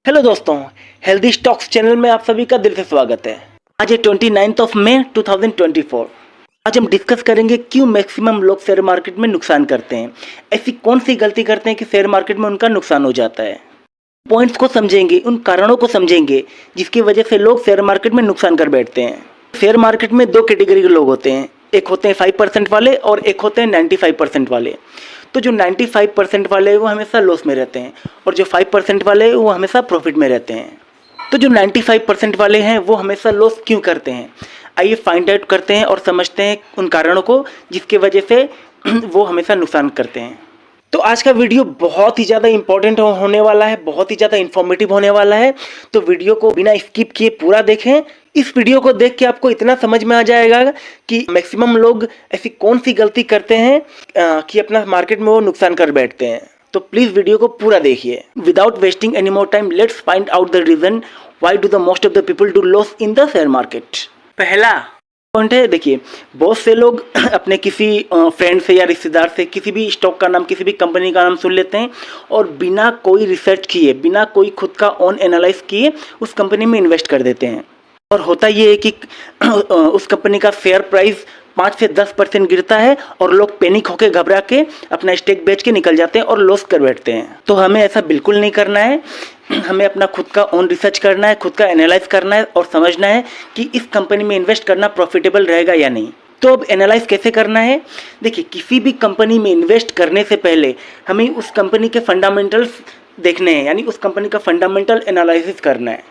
Hello दोस्तों, healthy stocks channel में आप सभी का दिल से स्वागत है। आज है 29 मई 2024। आज हम डिस्कस करेंगे क्यों मैक्सिमम लोग शेयर मार्केट में नुकसान करते हैं। ऐसी कौन सी गलती करते हैं कि शेयर मार्केट में उनका नुकसान हो जाता है। पॉइंट्स को समझेंगे, उन कारणों को समझेंगे जिसकी वजह से लोग शेयर मार्केट में नुकसान कर बैठते हैं। शेयर मार्केट में दो कैटेगरी के लोग होते हैं, एक होते हैं 5% वाले और एक होते हैं 95% वाले। तो जो 95% वाले हैं वो हमेशा लॉस में रहते हैं और जो 5% वाले हैं वो हमेशा प्रॉफिट में रहते हैं। तो जो 95% वाले हैं वो हमेशा लॉस क्यों करते हैं, आइए फाइंड आउट करते हैं और समझते हैं उन कारणों को जिसके वजह से वो हमेशा नुकसान करते हैं। तो आज का वीडियो बहुत ही ज़्यादा इंपॉर्टेंट होने वाला है, बहुत ही ज़्यादा इन्फॉर्मेटिव होने वाला है। तो वीडियो को बिना स्किप किए पूरा देखें। इस वीडियो को देख के आपको इतना समझ में आ जाएगा कि मैक्सिमम लोग ऐसी कौन सी गलती करते हैं कि अपना मार्केट में वो नुकसान कर बैठते हैं। तो प्लीज़ वीडियो को पूरा देखिए। Without wasting any more time, let's find out the reason why do the most of the people do loss in the share market. पहला पॉइंट है, देखिए बहुत से लोग अपने किसी फ्रेंड से या रिश्तेदार से किसी भी स्टॉक का नाम, किसी भी कंपनी का नाम सुन लेते हैं और बिना कोई रिसर्च किए, बिना कोई खुद का ऑन एनालाइज किए उस कंपनी में इन्वेस्ट कर देते हैं। और होता ये है कि उस कंपनी का शेयर प्राइस 5 से 10% गिरता है और लोग पैनिक होकर घबरा के अपना स्टेक बेच के निकल जाते हैं और लॉस कर बैठते हैं। तो हमें ऐसा बिल्कुल नहीं करना है। हमें अपना खुद का ऑन रिसर्च करना है, खुद का एनालाइज करना है और समझना है कि इस कंपनी में इन्वेस्ट करना प्रॉफिटेबल रहेगा या नहीं। तो अब एनालाइज कैसे करना है, देखिए किसी भी कंपनी में इन्वेस्ट करने से पहले हमें उस कंपनी के फंडामेंटल्स देखने हैं, यानी उस कंपनी का फंडामेंटल एनालिसिस करना है।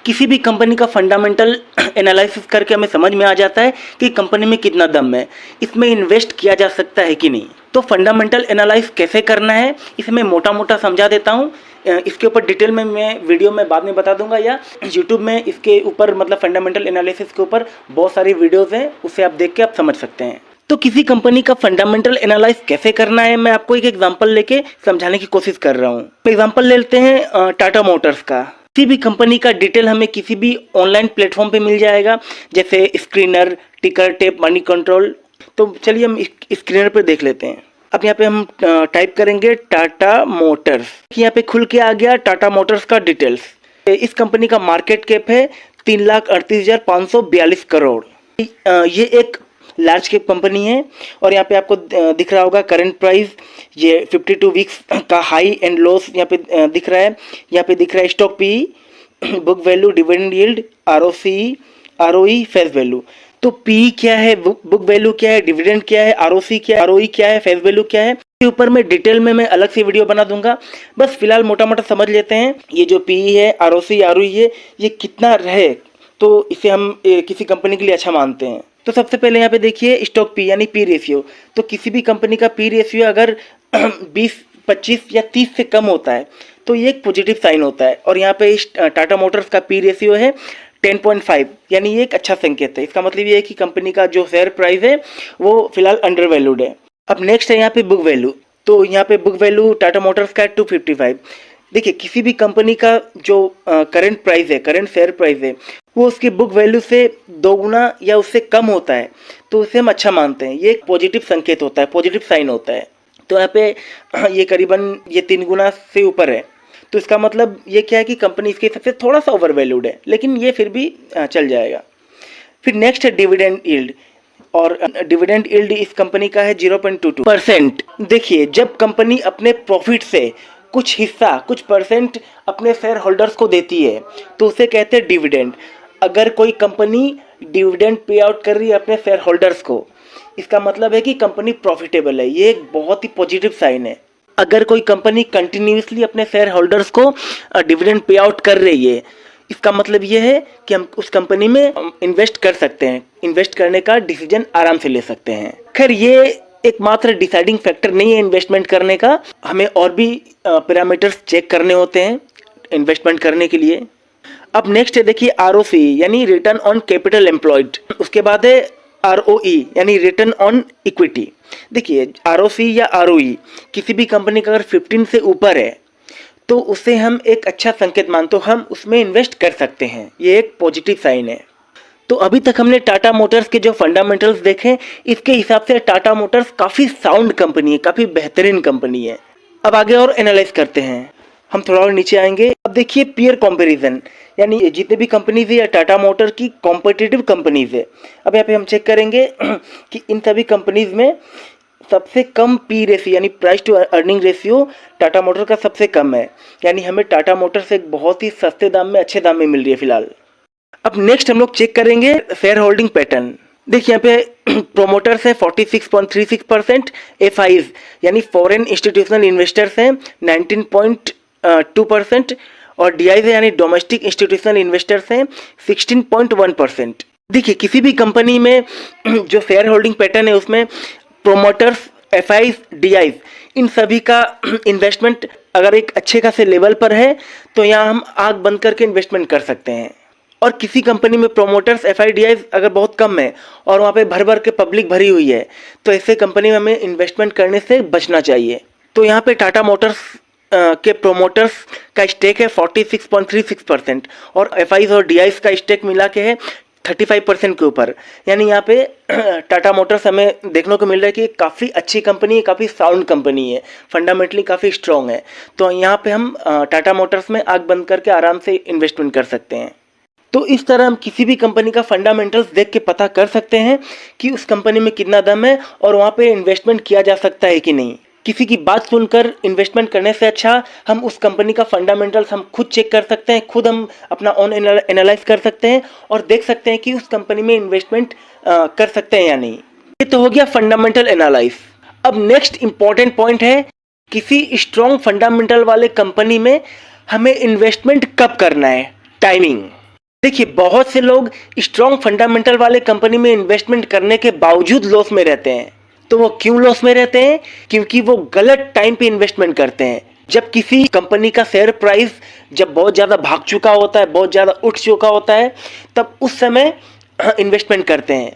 किसी भी कंपनी का फंडामेंटल एनालिसिस करके हमें समझ में आ जाता है कि कंपनी में कितना दम है, इसमें इन्वेस्ट किया जा सकता है कि नहीं। तो फंडामेंटल एनालाइज कैसे करना है इसे मैं मोटा मोटा समझा देता हूँ। इसके ऊपर डिटेल में मैं वीडियो में बाद में बता दूंगा, या यूट्यूब में इसके ऊपर मतलब फंडामेंटल एनालिसिस के ऊपर बहुत सारी वीडियोज़ हैं, उसे आप देख के आप समझ सकते हैं। तो किसी कंपनी का फंडामेंटल एनालाइज कैसे करना है मैं आपको एक एग्जांपल लेके समझाने की कोशिश कर रहा हूँ। एग्जांपल लेते हैं टाटा मोटर्स का। किसी भी कंपनी का डिटेल हमें किसी भी ऑनलाइन प्लेटफॉर्म पे मिल जाएगा, जैसे स्क्रीनर, टिकर टेप, मनी कंट्रोल। तो चलिए हम स्क्रीनर पे देख लेते हैं। अब यहाँ पे हम टाइप करेंगे टाटा मोटर्स। यहाँ पे खुल के आ गया टाटा मोटर्स का डिटेल्स। इस कंपनी का मार्केट कैप है 3,38,542 करोड़। ये एक लार्ज कैप कंपनी है और यहाँ पे आपको दिख रहा होगा करंट प्राइस, ये 52 वीक्स का हाई एंड लॉस यहाँ पे दिख रहा है। यहाँ पे दिख रहा है stock P, book value, dividend yield, ROC, ROE, face value. तो पी क्या है, बुक वैल्यू क्या है, डिविडेंड क्या है, आरओसी क्या है, आरओई क्या है, फेस वैल्यू क्या है, इसके ऊपर मैं डिटेल में मैं अलग से वीडियो बना दूंगा। बस फिलहाल मोटा मोटा समझ लेते हैं। ये जो पी है, आरओसी, आरओई है, ये कितना रहे तो इसे हम किसी कंपनी के लिए अच्छा मानते हैं। तो सबसे पहले यहाँ पे देखिए स्टॉक पी यानी पी रेशियो। तो किसी भी कंपनी का पी रेशियो अगर 20, 25 या 30 से कम होता है तो ये एक पॉजिटिव साइन होता है। और यहाँ पे टाटा मोटर्स का पी रेशियो है 10.5, यानी ये एक अच्छा संकेत है। इसका मतलब ये है कि कंपनी का जो शेयर प्राइस है वो फिलहाल अंडर वैल्यूड है। अब नेक्स्ट है यहाँ पे बुक वैल्यू। तो यहाँ पे बुक वैल्यू टाटा मोटर्स का है 255। देखिए किसी भी कंपनी का जो करंट प्राइस है, करंट शेयर प्राइस है, वो उसकी बुक वैल्यू से 2 गुना या उससे कम होता है तो उसे हम अच्छा मानते हैं। ये एक पॉजिटिव संकेत होता है, पॉजिटिव साइन होता है। तो यहाँ पे ये करीबन ये 3 गुना से ऊपर है, तो इसका मतलब ये क्या है कि कंपनी इसके हिसाब से थोड़ा सा ओवर वैल्यूड है, लेकिन ये फिर भी चल जाएगा। फिर नेक्स्ट है डिविडेंड यील्ड, और डिविडेंड यील्ड इस कंपनी का है 0.22%। देखिए जब कंपनी अपने प्रॉफिट से कुछ हिस्सा, कुछ परसेंट अपने शेयर होल्डर्स को देती है तो उसे कहते हैं डिविडेंड। अगर कोई कंपनी डिविडेंड पे आउट कर रही है अपने शेयर होल्डर्स को, इसका मतलब है कि कंपनी प्रॉफिटेबल है। ये एक बहुत ही पॉजिटिव साइन है। अगर कोई कंपनी कंटिन्यूसली अपने शेयर होल्डर्स को डिविडेंड पे आउट कर रही है, इसका मतलब ये है कि हम उस कंपनी में इन्वेस्ट कर सकते हैं, इन्वेस्ट करने का डिसीजन आराम से ले सकते हैं। खैर ये एकमात्र डिसाइडिंग फैक्टर नहीं है इन्वेस्टमेंट करने का, हमें और भी पैरामीटर्स चेक करने होते हैं इन्वेस्टमेंट करने के लिए। अब नेक्स्ट है देखिए आरओसी यानी रिटर्न ऑन कैपिटल एम्प्लॉयड। उसके बाद है आरओई यानी रिटर्न ऑन इक्विटी। देखिए आरओसी या आरओई किसी भी कंपनी का अगर 15 से ऊपर है तो उसे हम एक अच्छा संकेत मानते, तो हम उसमें इन्वेस्ट कर सकते हैं। ये एक पॉजिटिव साइन है। तो अभी तक हमने टाटा मोटर्स के जो फंडामेंटल्स देखे, इसके हिसाब से टाटा मोटर्स काफ़ी साउंड कंपनी है, काफ़ी बेहतरीन कंपनी है। अब आगे और एनालाइज करते हैं। हम थोड़ा और नीचे आएंगे। अब देखिए पीयर कंपैरिजन, यानी जितने भी कंपनीज है या टाटा मोटर की कॉम्पिटिटिव कंपनीज है। अब यहाँ पे हम चेक करेंगे कि इन सभी कंपनीज में सबसे कम पी रेशियो यानी price to earning ratio Tata motor का सबसे कम है, यानी हमें टाटा मोटर से एक बहुत ही सस्ते दाम में, अच्छे दाम में मिल रही है फिलहाल। अब नेक्स्ट हम लोग चेक करेंगे शेयर होल्डिंग पैटर्न। देखिए यहाँ पे प्रोमोटर्स हैं 46.36%, एफआईज यानी फॉरेन इंस्टीट्यूशनल इन्वेस्टर्स हैं 19.2% और डीआईज यानी डोमेस्टिक इंस्टीट्यूशनल इन्वेस्टर्स हैं 16.1%। देखिए किसी भी कंपनी में जो शेयर होल्डिंग पैटर्न है उसमें प्रोमोटर्स, एफआईज, डीआईज इन सभी का इन्वेस्टमेंट अगर एक अच्छे खासे लेवल पर है तो यहाँ हम आंख बंद करके इन्वेस्टमेंट कर सकते हैं। और किसी कंपनी में प्रोमोटर्स, एफआईडीआईज अगर बहुत कम है और वहाँ पे भर भर के पब्लिक भरी हुई है तो ऐसे कंपनी में हमें इन्वेस्टमेंट करने से बचना चाहिए। तो यहाँ पे टाटा मोटर्स के प्रोमोटर्स का स्टेक है 46.36% और एफआईज और डीआईज का स्टेक मिला के है 35% के ऊपर। यानी यहाँ पे टाटा मोटर्स हमें देखने को मिल रहा है कि काफ़ी अच्छी कंपनी है, काफ़ी साउंड कंपनी है, फंडामेंटली काफ़ी स्ट्रॉन्ग है। तो यहाँ पे हम टाटा मोटर्स में आंख बंद करके आराम से इन्वेस्टमेंट कर सकते हैं। तो इस तरह हम किसी भी कंपनी का फंडामेंटल्स देख के पता कर सकते हैं कि उस कंपनी में कितना दम है और वहाँ पे इन्वेस्टमेंट किया जा सकता है कि नहीं। किसी की बात सुनकर इन्वेस्टमेंट करने से अच्छा हम उस कंपनी का फंडामेंटल्स हम खुद चेक कर सकते हैं, खुद हम अपना ऑन एनालाइज कर सकते हैं और देख सकते हैं कि उस कंपनी में इन्वेस्टमेंट कर सकते हैं या नहीं। ये तो हो गया फंडामेंटल एनालाइज। अब नेक्स्ट इंपॉर्टेंट पॉइंट है, किसी स्ट्रॉन्ग फंडामेंटल वाले कंपनी में हमें इन्वेस्टमेंट कब करना है, टाइमिंग। देखिए बहुत से लोग स्ट्रॉन्ग फंडामेंटल वाले कंपनी में इन्वेस्टमेंट करने के बावजूद लॉस में रहते हैं। तो वो क्यों लॉस में रहते हैं? क्योंकि वो गलत टाइम पे इन्वेस्टमेंट करते हैं। जब किसी कंपनी का शेयर प्राइस जब बहुत ज़्यादा भाग चुका होता है, बहुत ज़्यादा उठ चुका होता है, तब उस समय इन्वेस्टमेंट करते हैं।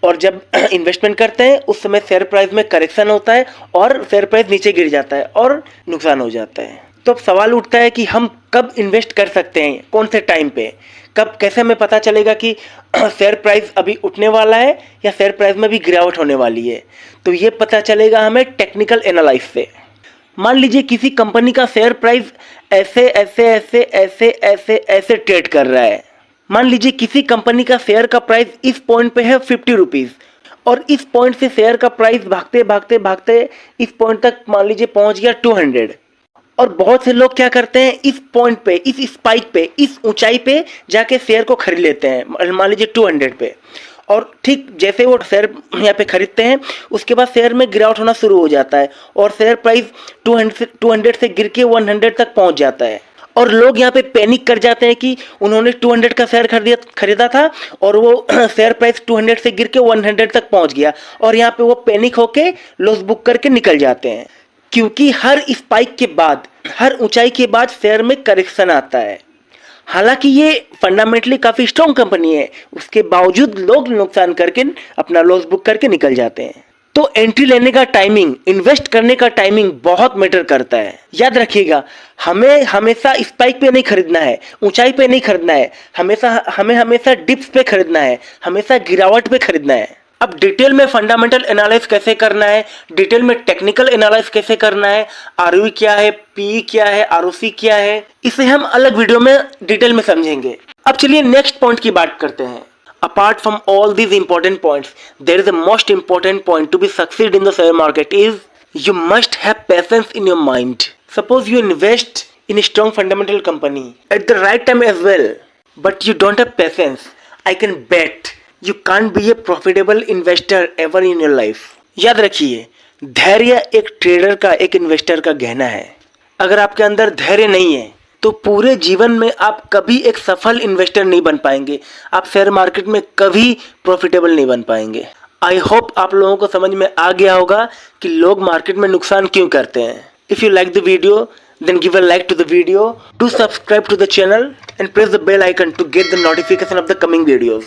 और जब इन्वेस्टमेंट करते हैं उस समय शेयर प्राइस में करेक्शन होता है और शेयर प्राइस नीचे गिर जाता है और नुकसान हो जाता है। तो अब सवाल उठता है कि हम कब इन्वेस्ट कर सकते हैं, कौन से टाइम पे, कब, कैसे हमें पता चलेगा कि शेयर प्राइस अभी उठने वाला है या शेयर प्राइस में भी गिरावट होने वाली है। तो ये पता चलेगा हमें टेक्निकल एनालाइज से। मान लीजिए किसी कंपनी का शेयर प्राइस ऐसे ऐसे ऐसे ऐसे ऐसे ऐसे ट्रेड कर रहा है। मान लीजिए किसी कंपनी का शेयर का प्राइस इस पॉइंट पे है 50 रुपीज़ और इस पॉइंट से शेयर का प्राइस भागते भागते भागते इस पॉइंट तक मान लीजिए पहुंच गया 200। और बहुत से लोग क्या करते हैं, इस पॉइंट पे, इस स्पाइक पे, इस ऊंचाई पे जाके शेयर को खरीद लेते हैं, मान लीजिए 200 पे। और ठीक जैसे वो शेयर यहाँ पे खरीदते हैं उसके बाद शेयर में गिरावट होना शुरू हो जाता है और शेयर प्राइस 200 से गिर के 100 तक पहुँच जाता है। और लोग यहाँ पे पैनिक कर जाते हैं कि उन्होंने 200 का शेयर खरीदा था और वो शेयर प्राइस 200 से गिर के 100 तक पहुँच गया और यहाँ पे वो पैनिक होके लॉस बुक करके निकल जाते हैं। क्योंकि हर स्पाइक के बाद, हर ऊंचाई के बाद शेयर में करेक्शन आता है। हालांकि ये फंडामेंटली काफ़ी स्ट्रॉन्ग कंपनी है, उसके बावजूद लोग नुकसान करके अपना लॉस बुक करके निकल जाते हैं। तो एंट्री लेने का टाइमिंग, इन्वेस्ट करने का टाइमिंग बहुत मैटर करता है। याद रखिएगा, हमें हमेशा स्पाइक पे नहीं खरीदना है, ऊंचाई पे नहीं खरीदना है, हमें हमेशा डिप्स पे खरीदना है, हमेशा गिरावट पे खरीदना है। अब डिटेल में फंडामेंटल एनालिसिस कैसे करना है, डिटेल में टेक्निकल एनालिसिस कैसे करना है, आरओई क्या है, पी क्या है, आरओसी क्या है, इसे हम अलग वीडियो में डिटेल में समझेंगे। अब चलिए नेक्स्ट पॉइंट की बात करते हैं। Apart from all these important points, there is a most important point to be succeed in the share market is you must have patience in your mind. Suppose you invest in a strong fundamental company at the right time as well, but you don't have patience. I can bet you can't be a profitable investor ever in your life. याद रखिए, धैर्य एक trader का, एक investor का गहना है। अगर आपके अंदर धैर्य नहीं है तो पूरे जीवन में आप कभी एक सफल इन्वेस्टर नहीं बन पाएंगे, आप शेयर मार्केट में कभी प्रॉफिटेबल नहीं बन पाएंगे। आई होप आप लोगों को समझ में आ गया होगा कि लोग मार्केट में नुकसान क्यों करते हैं। If you like the video then give a like to the video, do subscribe to the channel and press the bell icon to get the notification of the coming videos.